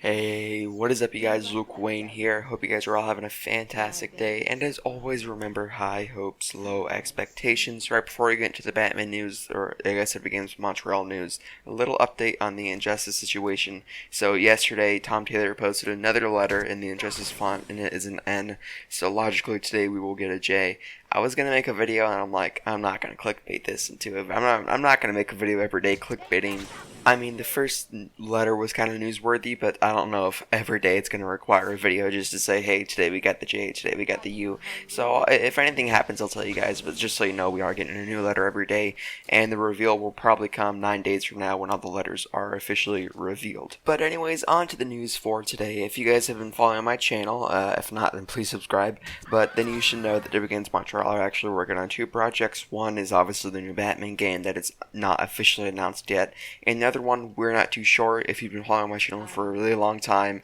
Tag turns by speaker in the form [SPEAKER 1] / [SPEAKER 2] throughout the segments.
[SPEAKER 1] Hey, what is up, you guys? Luke Wayne here. Hope you guys are all having a fantastic day. And as always, remember high hopes, low expectations. Right before we get into the Batman news, or I guess it begins with Montreal news, a little update on the Injustice situation. So yesterday, Tom Taylor posted another letter in the Injustice font, and it is an N. So logically, today we will get a J. I was gonna make a video, and I'm like, I'm not gonna clickbait this into it. I'm not gonna make a video every day clickbaiting. I mean, the first letter was kind of newsworthy, but I don't know if every day it's going to require a video just to say, hey, today we got the J, today we got the U. So if anything happens, I'll tell you guys, but just so you know, we are getting a new letter every day, and the reveal will probably come 9 days from now when all the letters are officially revealed. But anyways, on to the news for today. If you guys have been following my channel, if not, then please subscribe, but then you should know that W Games Montreal are actually working on 2 projects. One is obviously the new Batman game that is not officially announced yet, and the other one, we're not too sure. If you've been following my channel for a really long time,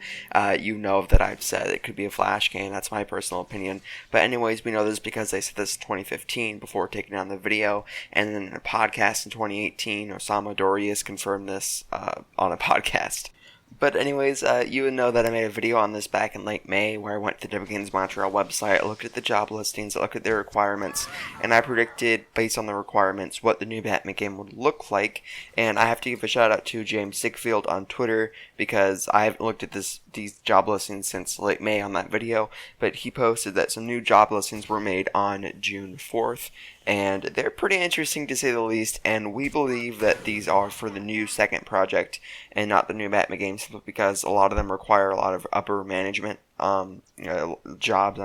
[SPEAKER 1] you know that I've said it could be a Flash game. That's my personal opinion. But anyways, we know this because I said this in 2015 before taking down the video, and then in a podcast in 2018, Osama Dorius confirmed this on a podcast. But anyways, you would know that I made a video on this back in late May where I went to the W Games Montreal website, I looked at the job listings, I looked at their requirements, and I predicted, based on the requirements, what the new Batman game would look like. And I have to give a shout out to James Sigfield on Twitter because I haven't looked at these job listings since late May on that video, but he posted that some new job listings were made on June 4th. And they're pretty interesting to say the least, and we believe that these are for the new second project and not the new Batman game, simply because a lot of them require a lot of upper management jobs,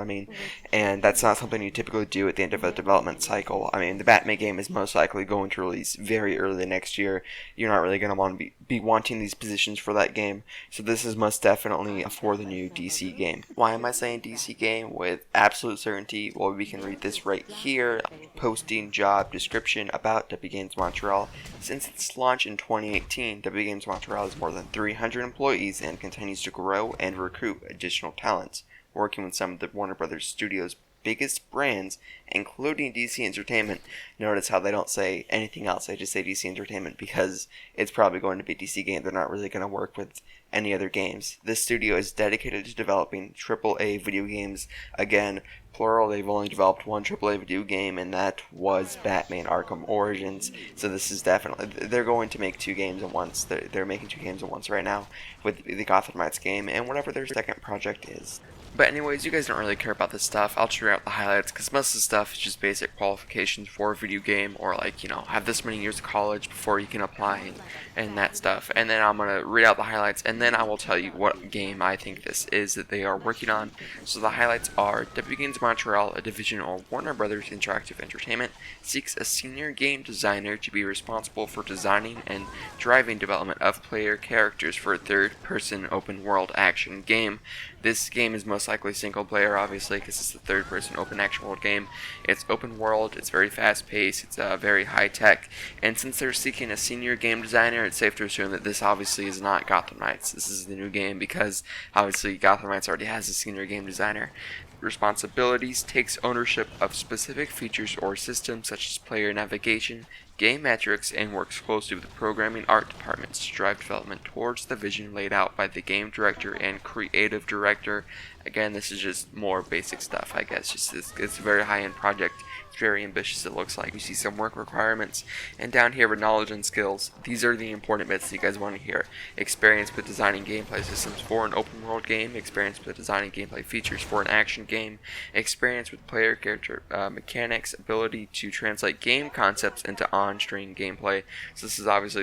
[SPEAKER 1] and that's not something you typically do at the end of a development cycle. I mean, the Batman game is most likely going to release very early next year. You're not really going to want to be wanting these positions for that game, so this is most definitely for the new DC game. Why am I saying DC game with absolute certainty? Well, we can read this right here. Posting job description about W Games Montreal. Since its launch in 2018, W Games Montreal has more than 300 employees and continues to grow and recruit additional talents, working with some of the Warner Brothers Studios' biggest brands, including DC Entertainment. Notice how they don't say anything else, they just say DC Entertainment because it's probably going to be DC game. They're not really going to work with any other games. This studio is dedicated to developing AAA video games. Again, plural, they've only developed one AAA video game, and that was Batman Arkham Origins. So this is definitely, they're going to make 2 games at once. They're making 2 games at once right now with the Gotham Knights game and whatever their second project is. But anyways, you guys don't really care about this stuff. I'll just read out the highlights because most of the stuff is just basic qualifications for a video game, or like, have this many years of college before you can apply and that stuff. And then I'm going to read out the highlights, and then I will tell you what game I think this is that they are working on. So the highlights are W Games Montreal, a division of Warner Brothers Interactive Entertainment, seeks a senior game designer to be responsible for designing and driving development of player characters for a third-person open-world action game. This game is most likely single player, obviously, because it's the third-person open action world game. It's open world, it's very fast-paced, it's very high-tech, and since they're seeking a senior game designer, it's safe to assume that this obviously is not Gotham Knights. This is the new game because obviously Gotham Knights already has a senior game designer. Responsibilities: takes ownership of specific features or systems such as player navigation, game metrics, and works closely with the programming art departments to drive development towards the vision laid out by the game director and creative director. Again, this is just more basic stuff, I guess. It's a very high-end project. It's very ambitious, it looks like. You see some work requirements, and down here with knowledge and skills. These are the important bits that you guys want to hear. Experience with designing gameplay systems for an open world game, experience with designing gameplay features for an action game, experience with player character mechanics, ability to translate game concepts into on-screen gameplay. So this is obviously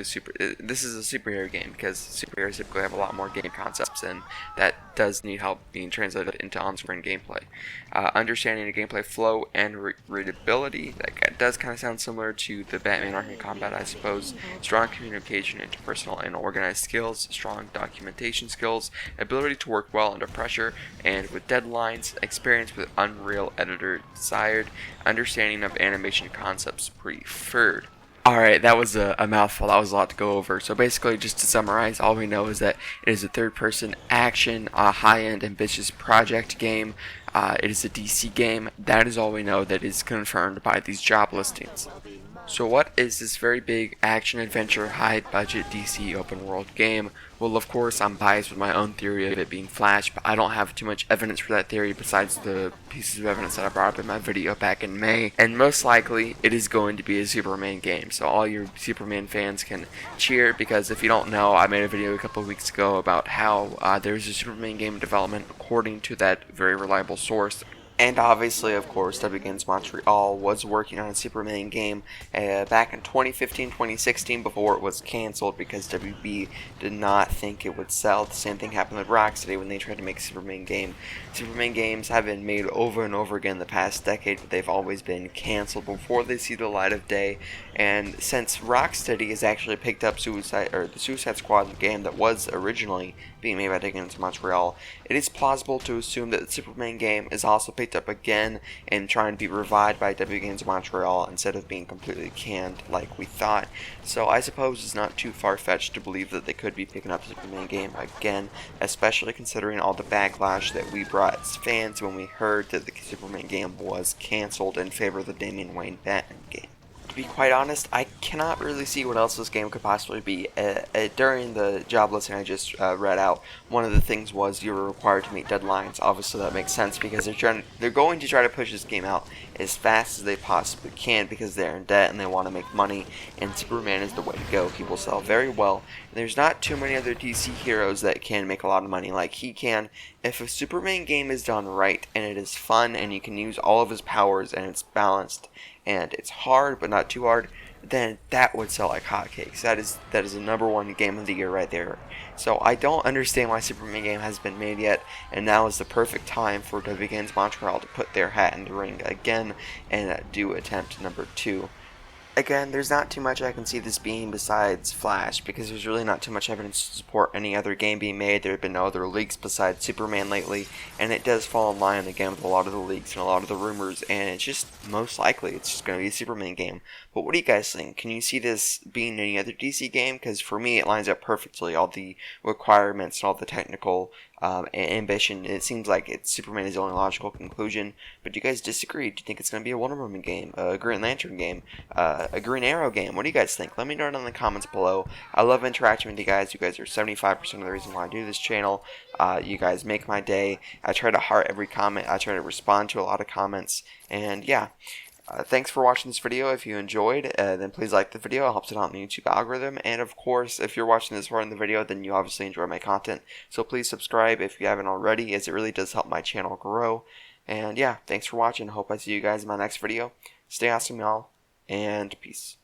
[SPEAKER 1] this is a superhero game because superheroes typically have a lot more game concepts, and that does need help being translated into on-screen gameplay. Understanding the gameplay flow and readability, that does kind of sound similar to the Batman Arkham Combat, I suppose. Strong communication, interpersonal and organized skills, strong documentation skills, ability to work well under pressure and with deadlines, experience with Unreal Editor desired, understanding of animation concepts preferred. Alright, that was a mouthful. That was a lot to go over. So basically, just to summarize, all we know is that it is a third-person action, high-end, ambitious project game. It is a DC game. That is all we know that is confirmed by these job listings. So what is this very big action-adventure high-budget DC open-world game? Well, of course, I'm biased with my own theory of it being Flash, but I don't have too much evidence for that theory besides the pieces of evidence that I brought up in my video back in May. And most likely, it is going to be a Superman game. So all your Superman fans can cheer, because if you don't know, I made a video a couple of weeks ago about how there's a Superman game in development according to that very reliable source. And obviously, of course, WB Games Montreal was working on a Superman game back in 2015-2016 before it was canceled because WB did not think it would sell. The same thing happened with Rocksteady when they tried to make a Superman game. Superman games have been made over and over again in the past decade, but they've always been canceled before they see the light of day. And since Rocksteady has actually picked up the Suicide Squad game that was originally being made by WB Games Montreal, it is plausible to assume that the Superman game is also picked up again and trying to be revived by WB Games Montreal instead of being completely canned like we thought. So I suppose it's not too far-fetched to believe that they could be picking up the Superman game again, especially considering all the backlash that we brought as fans when we heard that the Superman game was canceled in favor of the Damian Wayne Batman game. To be quite honest, I cannot really see what else this game could possibly be. During the job listing I just read out, one of the things was you were required to meet deadlines. Obviously, that makes sense because they're going to try to push this game out as fast as they possibly can because they're in debt and they want to make money. And Superman is the way to go. He will sell very well. And there's not too many other DC heroes that can make a lot of money like he can. If a Superman game is done right and it is fun and you can use all of his powers and it's balanced and it's hard but not too hard, then that would sell like hotcakes. That is the #1 game of the year right there. So I don't understand why Superman game hasn't been made yet, and now is the perfect time for WB Games Montreal to put their hat in the ring again and do attempt #2. Again, there's not too much I can see this being besides Flash, because there's really not too much evidence to support any other game being made. There have been no other leaks besides Superman lately, and it does fall in line again with a lot of the leaks and a lot of the rumors, and it's just most likely it's just going to be a Superman game. But what do you guys think? Can you see this being any other DC game? Because for me, it lines up perfectly. All the requirements and all the technical ambition. It seems like Superman is the only logical conclusion. But do you guys disagree? Do you think it's going to be a Wonder Woman game, a Green Lantern game, a Green Arrow game? What do you guys think? Let me know it in the comments below. I love interacting with you guys. You guys are 75% of the reason why I do this channel. You guys make my day. I try to heart every comment. I try to respond to a lot of comments. And yeah. Thanks for watching this video. If you enjoyed, then please like the video. It helps it out in the YouTube algorithm. And of course, if you're watching this far in the video, then you obviously enjoy my content. So please subscribe if you haven't already, as it really does help my channel grow. And yeah, thanks for watching. Hope I see you guys in my next video. Stay awesome, y'all, and peace.